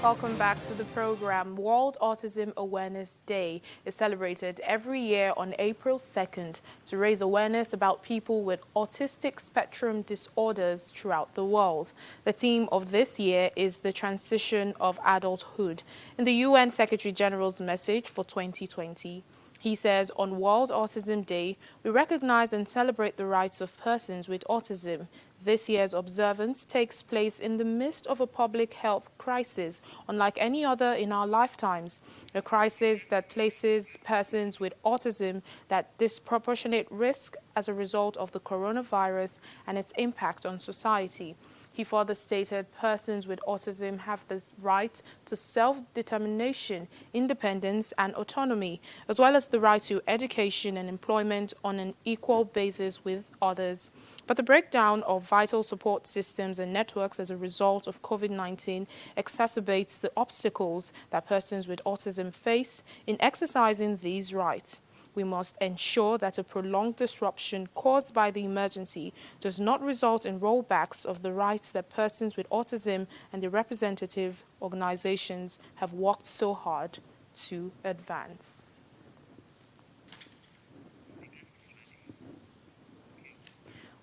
Welcome back to the program. World Autism Awareness Day is celebrated every year on April 2nd to raise awareness about people with autistic spectrum disorders throughout the world. The theme of this year is the transition of adulthood. In the UN Secretary General's message for 2020, he says, on World Autism Day, we recognize and celebrate the rights of persons with autism. This year's observance takes place in the midst of a public health crisis, unlike any other in our lifetimes, a crisis that places persons with autism at disproportionate risk as a result of the coronavirus and its impact on society. He further stated persons with autism have the right to self-determination, independence and autonomy, as well as the right to education and employment on an equal basis with others. But the breakdown of vital support systems and networks as a result of COVID-19 exacerbates the obstacles that persons with autism face in exercising these rights. We must ensure that a prolonged disruption caused by the emergency does not result in rollbacks of the rights that persons with autism and their representative organizations have worked so hard to advance.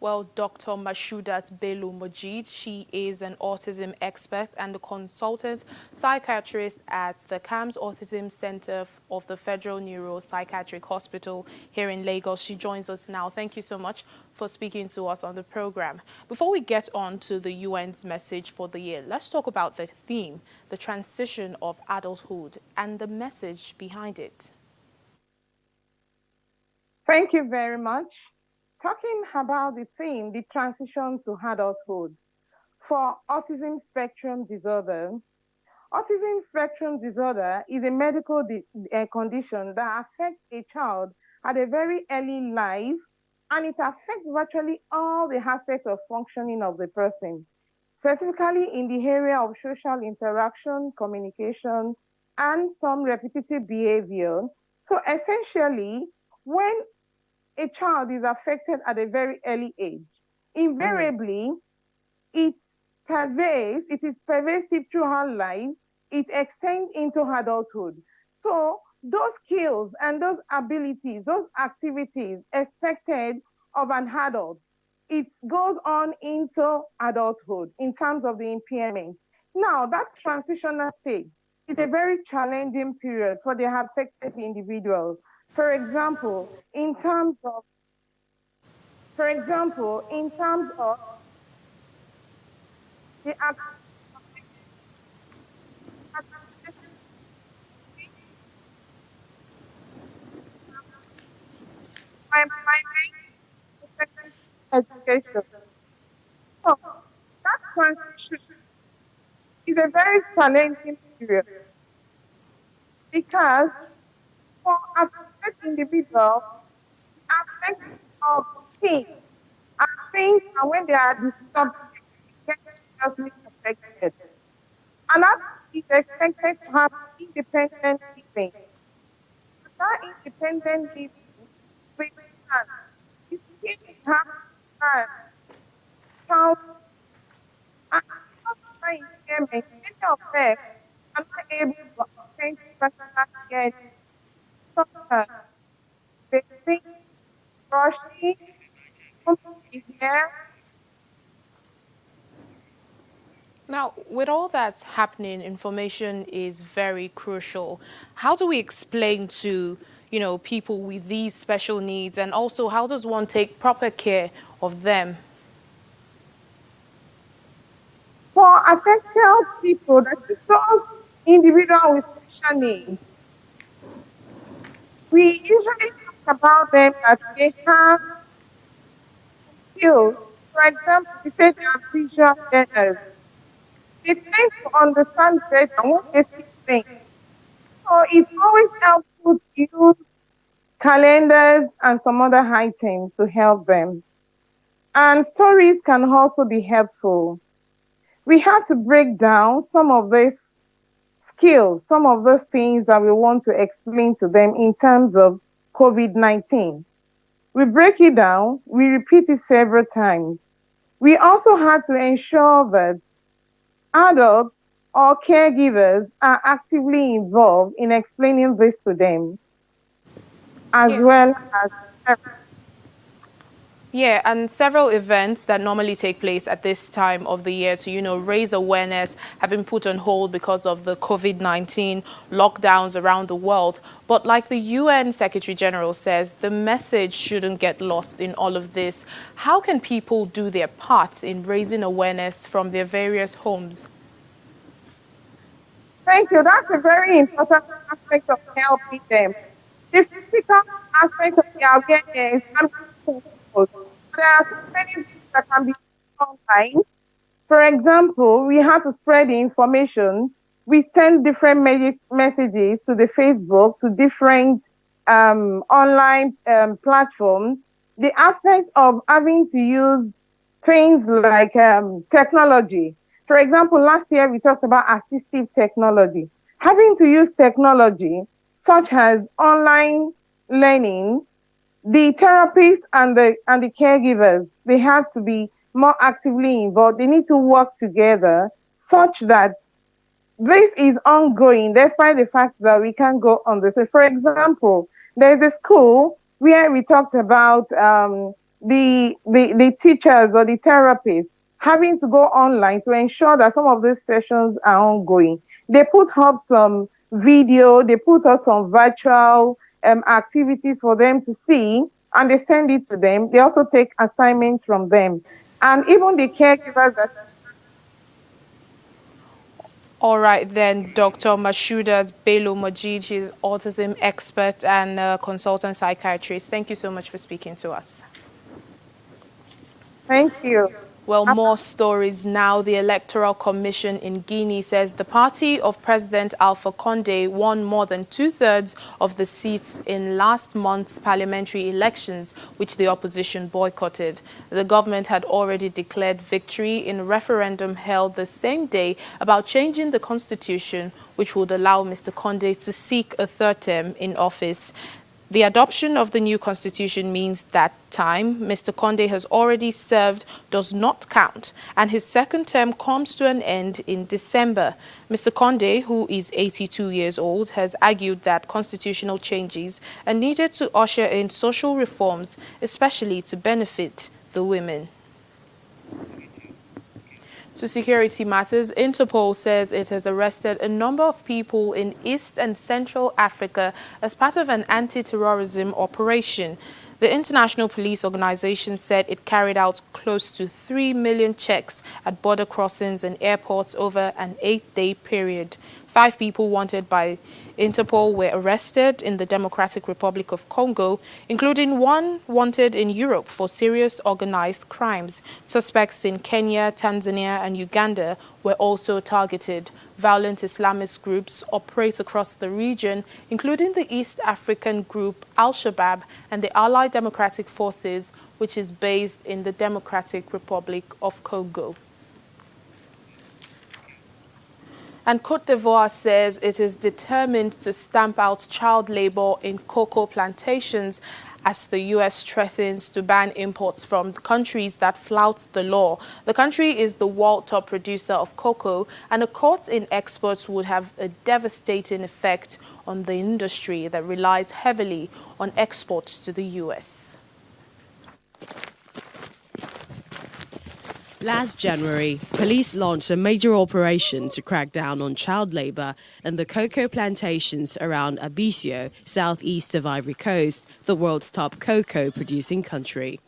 Well, Dr. Mashudat Bello Majid, she is an autism expert and the consultant psychiatrist at the CAMS Autism Center of the Federal Neuropsychiatric Hospital here in Lagos. She joins us now. Thank you so much for speaking to us on the program. Before we get on to the UN's message for the year, let's talk about the theme, the transition of adulthood, and the message behind it. Thank you very much. Talking about the theme, the transition to adulthood for autism spectrum disorder. Autism spectrum disorder is a medical condition that affects a child at a very early life, and it affects virtually all the aspects of functioning of the person, specifically in the area of social interaction, communication, and some repetitive behavior. So essentially, when a child is affected at a very early age, invariably it it is pervasive throughout life, it extends into adulthood. So those skills and those abilities, those activities expected of an adult, it goes on into adulthood in terms of the impairment. Now, that transitional stage is a very challenging period for the affected individuals. For example, in terms of the education. So that transition is a very challenging period because for affected individuals, the aspect of things are things and when they are disturbed, they get seriously affected. And that is expected to have independent living. So that independent living with plan is still have plan, child, and because of that impairment, many of them are not able to attend to personal care such as bathing, brushing, combing the hair. Now, with all that's happening, information is very crucial. How do we explain to, people with these special needs, and also how does one take proper care of them? For affected people, that is those individuals with special needs, we usually talk about them that they have skills. For example, we say they are visual learners. They tend to understand better when they see things. So it's always helpful to use calendars and some other items to help them. And stories can also be helpful. We have to break down some of these skills, some of those things that we want to explain to them in terms of COVID-19. We break it down, we repeat it several times. We also had to ensure that adults or caregivers are actively involved in explaining this to them, as Yeah. well as Yeah, and several events that normally take place at this time of the year to, raise awareness have been put on hold because of the COVID-19 lockdowns around the world. But like the UN Secretary General says, the message shouldn't get lost in all of this. How can people do their part in raising awareness from their various homes? Thank you. That's a very important aspect of helping them. The physical aspect of the awareness can be controlled. There are so many things that can be done online. For example, we have to spread the information. We send different messages to the Facebook, to different online platforms. The aspect of having to use things like technology. For example, last year we talked about assistive technology. Having to use technology such as online learning, the therapists and the caregivers, they have to be more actively involved. They need to work together such that this is ongoing despite the fact that we can't go on this. So, for example, there's a school where we talked about the teachers or the therapists having to go online to ensure that some of these sessions are ongoing. They put up some video, they put up some virtual activities for them to see, and they send it to them. They also take assignments from them. And even the caregivers that All right, then, Dr. Mashudat Bello Majid, she's autism expert and consultant psychiatrist. Thank you so much for speaking to us. thank you. Well, more stories now. The Electoral Commission in Guinea says the party of President Alpha Condé won more than two-thirds of the seats in last month's parliamentary elections, which the opposition boycotted. The government had already declared victory in a referendum held the same day about changing the constitution, which would allow Mr. Condé to seek a third term in office. The adoption of the new constitution means that time Mr. Condé has already served does not count, and his second term comes to an end in December. Mr. Condé, who is 82 years old, has argued that constitutional changes are needed to usher in social reforms, especially to benefit the women. To security matters, Interpol says it has arrested a number of people in East and Central Africa as part of an anti-terrorism operation. The International Police Organization said it carried out close to 3 million checks at border crossings and airports over an 8-day period. 5 people wanted by Interpol were arrested in the Democratic Republic of Congo, including one wanted in Europe for serious organized crimes. Suspects in Kenya, Tanzania, and Uganda were also targeted. Violent Islamist groups operate across the region, including the East African group Al-Shabaab and the Allied Democratic Forces, which is based in the Democratic Republic of Congo. And Côte d'Ivoire says it is determined to stamp out child labor in cocoa plantations as the U.S. threatens to ban imports from countries that flout the law. The country is the world top producer of cocoa, and a cut in exports would have a devastating effect on the industry that relies heavily on exports to the U.S. Last January, police launched a major operation to crack down on child labor in the cocoa plantations around Abisio, southeast of Ivory Coast, the world's top cocoa producing country.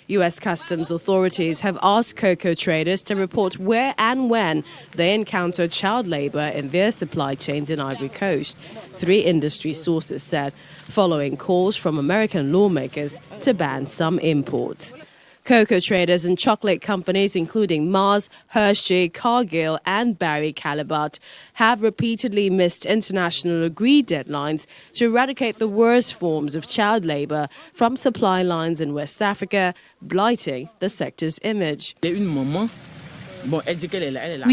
U.S. customs authorities have asked cocoa traders to report where and when they encounter child labor in their supply chains in Ivory Coast, 3 industry sources said, following calls from American lawmakers to ban some imports. Cocoa traders and chocolate companies, including Mars, Hershey, Cargill, and Barry Callebaut, have repeatedly missed international agreed deadlines to eradicate the worst forms of child labor from supply lines in West Africa, blighting the sector's image. We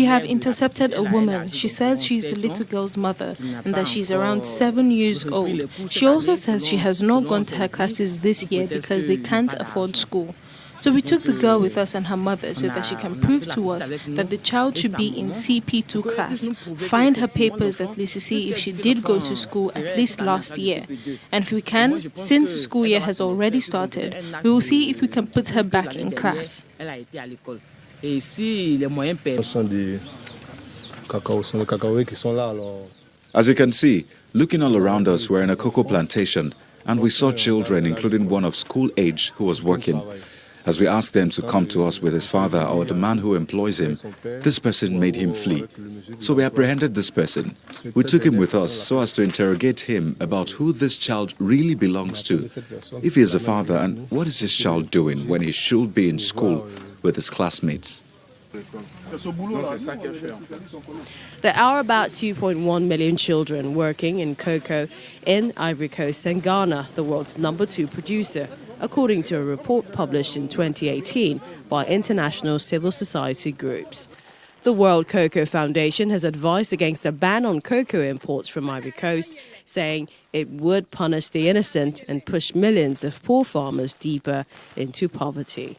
have intercepted a woman. She says she's the little girl's mother and that she's around 7 years old. She also says she has not gone to her classes this year because they can't afford school. So we took the girl with us and her mother so that she can prove to us that the child should be in CP2 class, find her papers at least to see if she did go to school at least last year. And if we can, since the school year has already started, we will see if we can put her back in class. As you can see, looking all around us, we're in a cocoa plantation, and we saw children, including one of school age, who was working. As we asked them to come to us with his father or the man who employs him, this person made him flee. So we apprehended this person. We took him with us so as to interrogate him about who this child really belongs to, if he is a father, and what is this child doing when he should be in school with his classmates. There are about 2.1 million children working in cocoa in Ivory Coast and Ghana, the world's #2 producer, according to a report published in 2018 by international civil society groups. The World Cocoa Foundation has advised against a ban on cocoa imports from Ivory Coast, saying it would punish the innocent and push millions of poor farmers deeper into poverty.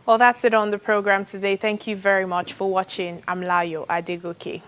Well, that's it on the program today. Thank you very much for watching. I'm Layo Adegoke.